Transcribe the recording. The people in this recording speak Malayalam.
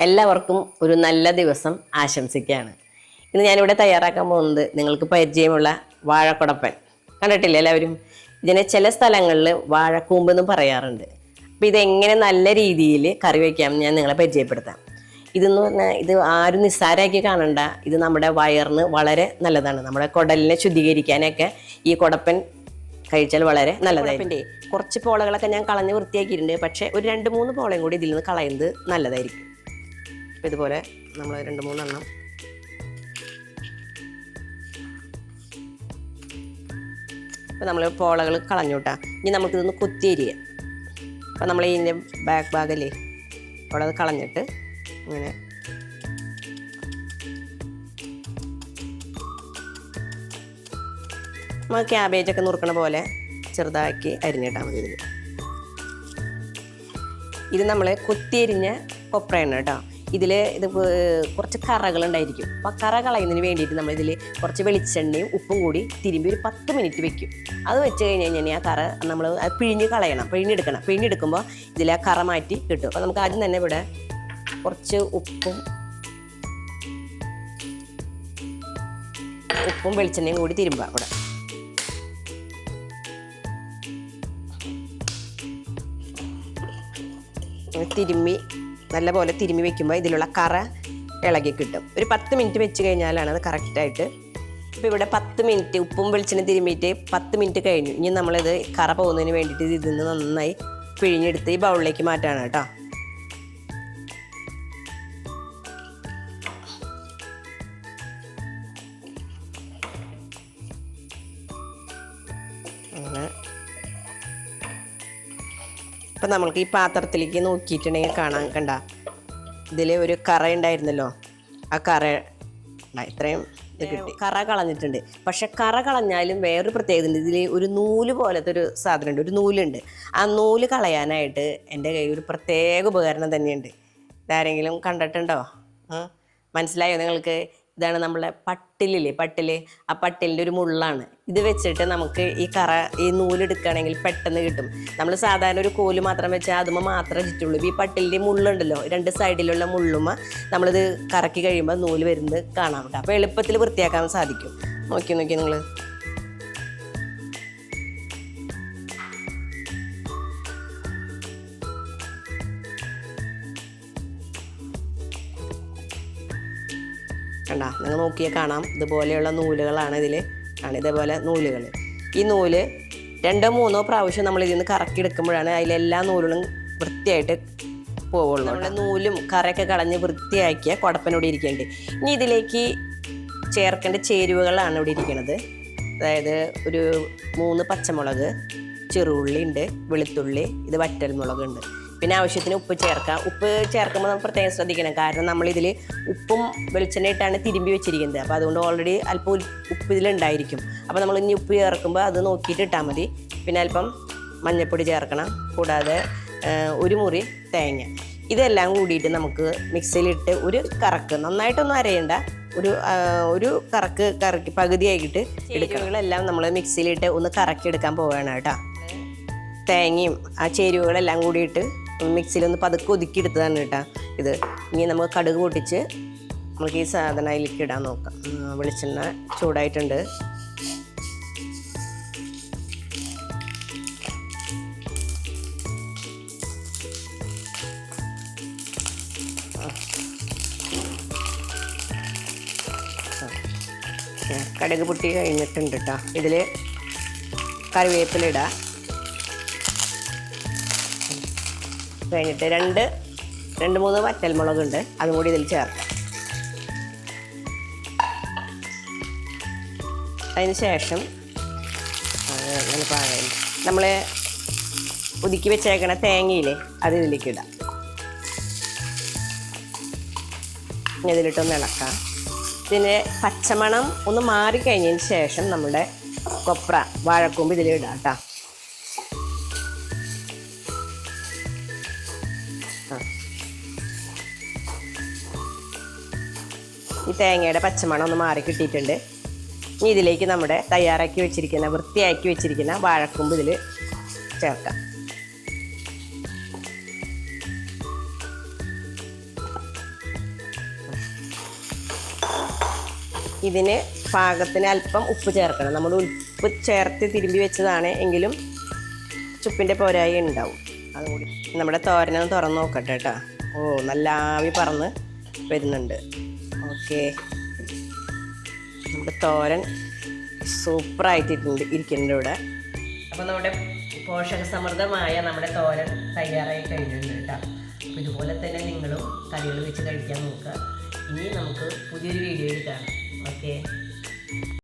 എല്ലാവർക്കും ഒരു നല്ല ദിവസം ആശംസിക്കുകയാണ്. ഇന്ന് ഞാനിവിടെ തയ്യാറാക്കാൻ പോകുന്നത് നിങ്ങൾക്ക് പരിചയമുള്ള വാഴക്കുടപ്പൻ. കണ്ടിട്ടില്ലേ എല്ലാവരും? ഇതിനെ ചില സ്ഥലങ്ങളിൽ വാഴക്കൂമ്പ് എന്നും പറയാറുണ്ട്. അപ്പം ഇതെങ്ങനെ നല്ല രീതിയിൽ കറി വയ്ക്കാമെന്ന് ഞാൻ നിങ്ങളെ പരിചയപ്പെടുത്താം. ഇതെന്ന് പറഞ്ഞാൽ ഇത് ആരും നിസ്സാരമാക്കി കാണണ്ട. ഇത് നമ്മുടെ വയറിന് വളരെ നല്ലതാണ്. നമ്മുടെ കുടലിനെ ശുദ്ധീകരിക്കാനൊക്കെ ഈ കുടപ്പൻ കഴിച്ചാൽ വളരെ നല്ലതായിരിക്കും. കുറച്ച് പോളകളൊക്കെ ഞാൻ കളഞ്ഞ് വൃത്തിയാക്കിയിട്ടുണ്ട്. പക്ഷേ ഒരു 2-3 പോളയും കൂടി ഇതിൽ നിന്ന് കളയുന്നത് നല്ലതായിരിക്കും. അപ്പോൾ ഇതുപോലെ നമ്മൾ 2-3 എണ്ണം ഇപ്പോൾ നമ്മൾ പോളകൾ കളഞ്ഞു കേട്ടാ. ഇനി നമുക്കിതൊന്ന് കൊത്തിയരിയാം. അപ്പോൾ നമ്മൾ ഇതിൻ്റെ ബാക്ക് ഭാഗമല്ലേ അവിടെ അത് കളഞ്ഞിട്ട് ഇങ്ങനെ നമ്മൾ ക്യാബേജൊക്കെ നുറുക്കണ പോലെ ചെറുതാക്കി അരിഞ്ഞിട്ടാൽ മതി. ഇത് നമ്മൾ കൊത്തിയരിഞ്ഞ കൊപ്രയാണ് കേട്ടോ. ഇതിൽ ഇത് കുറച്ച് കറകളുണ്ടായിരിക്കും. അപ്പോൾ കറ കളയുന്നതിന് വേണ്ടിയിട്ട് നമ്മളിതിൽ കുറച്ച് വെളിച്ചെണ്ണയും ഉപ്പും കൂടി തിരുമ്പി ഒരു 10 മിനിറ്റ് വെക്കും. അത് വെച്ച് കഴിഞ്ഞ് കഴിഞ്ഞാൽ ആ കറ നമ്മൾ പിഴിഞ്ഞെടുക്കണം. പിഴിഞ്ഞെടുക്കുമ്പോൾ ഇതിൽ ആ കറ മാറ്റി കിട്ടും. അപ്പോൾ നമുക്ക് ആദ്യം തന്നെ ഇവിടെ കുറച്ച് ഉപ്പും വെളിച്ചെണ്ണയും കൂടി തിരുമ്പാം. ഇവിടെ നല്ലപോലെ തിരുമ്മി വെക്കുമ്പോൾ ഇതിലുള്ള കറ ഇളകി കിട്ടും. ഒരു 10 മിനിറ്റ് വെച്ച് കഴിഞ്ഞാലാണ് അത് കറക്റ്റായിട്ട്. ഇപ്പോൾ ഇവിടെ 10 മിനിറ്റ് ഉപ്പും വെളിച്ചെണ്ണ തിരുമ്മിയിട്ട് 10 മിനിറ്റ് കഴിഞ്ഞു. ഇനി നമ്മളിത് കറ പോകുന്നതിന് വേണ്ടിയിട്ട് ഇതിൽ നിന്ന് നന്നായി പിഴിഞ്ഞെടുത്ത് ഈ ബൗളിലേക്ക് മാറ്റാണ് കേട്ടോ. അപ്പം നമ്മൾക്ക് ഈ പാത്രത്തിലേക്ക് നോക്കിയിട്ടുണ്ടെങ്കിൽ കണ്ട ഇതിൽ ഒരു കറ ഉണ്ടായിരുന്നല്ലോ. ആ കറ ഇത്രയും ഇത് കിട്ടി. കറ കളഞ്ഞിട്ടുണ്ട്. പക്ഷെ കറ കളഞ്ഞാലും വേറൊരു പ്രത്യേകത ഉണ്ട്. ഇതിൽ ഒരു നൂല് പോലത്തെ ഒരു സാധനമുണ്ട്, ഒരു നൂലുണ്ട്. ആ നൂല് കളയാനായിട്ട് എൻ്റെ കയ്യിൽ ഒരു പ്രത്യേക ഉപകരണം തന്നെയുണ്ട്. ഇതാരെങ്കിലും കണ്ടിട്ടുണ്ടോ? മനസ്സിലായോ നിങ്ങൾക്ക്? ഇതാണ് നമ്മളെ പട്ടിലില്ലേ, ആ പട്ടിലിൻ്റെ ഒരു മുള്ളാണ്. ഇത് വെച്ചിട്ട് നമുക്ക് ഈ നൂലെടുക്കുകയാണെങ്കിൽ പെട്ടെന്ന് കിട്ടും. നമ്മൾ സാധാരണ ഒരു കോല് മാത്രം വെച്ചാൽ അതുമ്പോൾ മാത്രമേ ചുറ്റുള്ളൂ. ഈ പട്ടിലിൻ്റെ മുള്ളുണ്ടല്ലോ, 2 സൈഡിലുള്ള മുള്ളുമ്മ നമ്മളിത് കറക്കി കഴിയുമ്പോൾ നൂല് വരുന്നത് കാണാൻ പറ്റും. അപ്പോൾ എളുപ്പത്തിൽ വൃത്തിയാക്കാൻ സാധിക്കും. നോക്കി നിങ്ങൾ. കണ്ടാ, നിങ്ങൾ നോക്കിയാൽ കാണാം ഇതുപോലെയുള്ള നൂലുകളാണ് ഇതേപോലെ നൂലുകൾ. ഈ നൂല് 2-3 പ്രാവശ്യം നമ്മൾ ഇതിൽ നിന്ന് കറക്കിയെടുക്കുമ്പോഴാണ് അതിലെല്ലാ നൂലുകളും വൃത്തിയായിട്ട് പോവുള്ളൂ. നമ്മുടെ നൂലും കറയൊക്കെ കളഞ്ഞ് വൃത്തിയാക്കിയ കുടപ്പനോടെ ഇരിക്കേണ്ടത്. ഇനി ഇതിലേക്ക് ചേർക്കേണ്ട ചേരുവകളാണ് ഇവിടെ ഇരിക്കുന്നത്. അതായത് ഒരു 3 പച്ചമുളക്, ചെറുള്ളി ഉണ്ട്, വെളുത്തുള്ളി, ഇത് വറ്റൽമുളകുണ്ട്. പിന്നെ ആവശ്യത്തിന് ഉപ്പ് ചേർക്കാം. ഉപ്പ് ചേർക്കുമ്പോൾ നമ്മൾ പ്രത്യേകം ശ്രദ്ധിക്കണം. കാരണം നമ്മളിതിൽ ഉപ്പും വെളിച്ചെണ്ണ ഇട്ടാണ് തിരുമ്പി വെച്ചിരിക്കുന്നത്. അപ്പോൾ അതുകൊണ്ട് ഓൾറെഡി അല്പം ഉപ്പ് ഇതിലുണ്ടായിരിക്കും. അപ്പോൾ നമ്മൾ ഇനി ഉപ്പ് ചേർക്കുമ്പോൾ അത് നോക്കിയിട്ട് ഇട്ടാൽ മതി. പിന്നെ അല്പം മഞ്ഞൾപ്പൊടി ചേർക്കണം. കൂടാതെ 1 മുറി തേങ്ങ. ഇതെല്ലാം കൂടിയിട്ട് നമുക്ക് മിക്സിയിലിട്ട് ഒരു കറക്ക്, നന്നായിട്ടൊന്നും അരയണ്ട, ഒരു കറക്കി പകുതിയായിട്ട് ചേരുവകളെല്ലാം നമ്മൾ മിക്സിയിലിട്ട് ഒന്ന് കറക്കിയെടുക്കാൻ പോവുകയാണ് കേട്ടോ. തേങ്ങയും ആ ചേരുവകളെല്ലാം കൂടിയിട്ട് മിക്സിയിലൊന്ന് പതുക്കെ ഒതുക്കിയെടുത്തതാണ് കേട്ടോ ഇത്. ഇനി നമുക്ക് കടുക് പൊട്ടിച്ച് നമുക്ക് ഈ സാധനം അതിലേക്ക് ഇടാൻ നോക്കാം. വെളിച്ചെണ്ണ ചൂടായിട്ടുണ്ട്. കടുക് പൊട്ടി കഴിഞ്ഞിട്ടുണ്ട് കേട്ടോ. ഇതിൽ കറിവേപ്പില ഇടാം. കഴിഞ്ഞിട്ട് 2-3 വറ്റൽമുളകുണ്ട്, അതും കൂടി ഇതിൽ ചേർക്കാം. അതിന് ശേഷം നമ്മൾ ഒതുക്കി വെച്ചേക്കണ തേങ്ങയില്ലേ അത് ഇതിലേക്ക് ഇടാം. ഇതിലിട്ടൊന്ന് ഇളക്കാം. ഇതിൻ്റെ പച്ചമണം ഒന്ന് മാറിക്കഴിഞ്ഞതിന് ശേഷം നമ്മുടെ വാഴക്കൂമ്പ് ഇതിലിടാം കേട്ടോ. ഈ തേങ്ങയുടെ പച്ചമണം ഒന്ന് മാറി കിട്ടിയിട്ടുണ്ട്. ഇനി ഇതിലേക്ക് നമ്മുടെ വൃത്തിയാക്കി വെച്ചിരിക്കുന്ന വാഴക്കൂമ്പ് ഇതിൽ ചേർക്കാം. ഇതിന് പാകത്തിന് അല്പം ഉപ്പ് ചേർക്കണം. നമ്മൾ ഉപ്പ് ചേർത്ത് തിരുമ്പി വെച്ചതാണ് എങ്കിലും ചുപ്പിൻ്റെ പോരായി ഉണ്ടാവും. അതും കൂടി നമ്മുടെ തോരനൊന്ന് തുറന്ന് നോക്കട്ടെ കേട്ടോ. ഓ, നല്ല ആവി പറന്ന് വരുന്നുണ്ട്. ഓക്കെ, നമ്മുടെ തോരൻ സൂപ്പറായിട്ടിട്ടുണ്ട് ഇരിക്കുന്നുണ്ട് ഇവിടെ. അപ്പോൾ നമ്മുടെ പോഷകസമൃദ്ധമായ നമ്മുടെ തോരൻ തയ്യാറായി കഴിഞ്ഞിട്ടുണ്ട് കേട്ടോ. അപ്പോൾ ഇതുപോലെ തന്നെ നിങ്ങളും കറികൾ വെച്ച് കഴിക്കാൻ നോക്കുക. ഇനി നമുക്ക് പുതിയൊരു വീഡിയോയിൽ കാണാം. ഓക്കെ.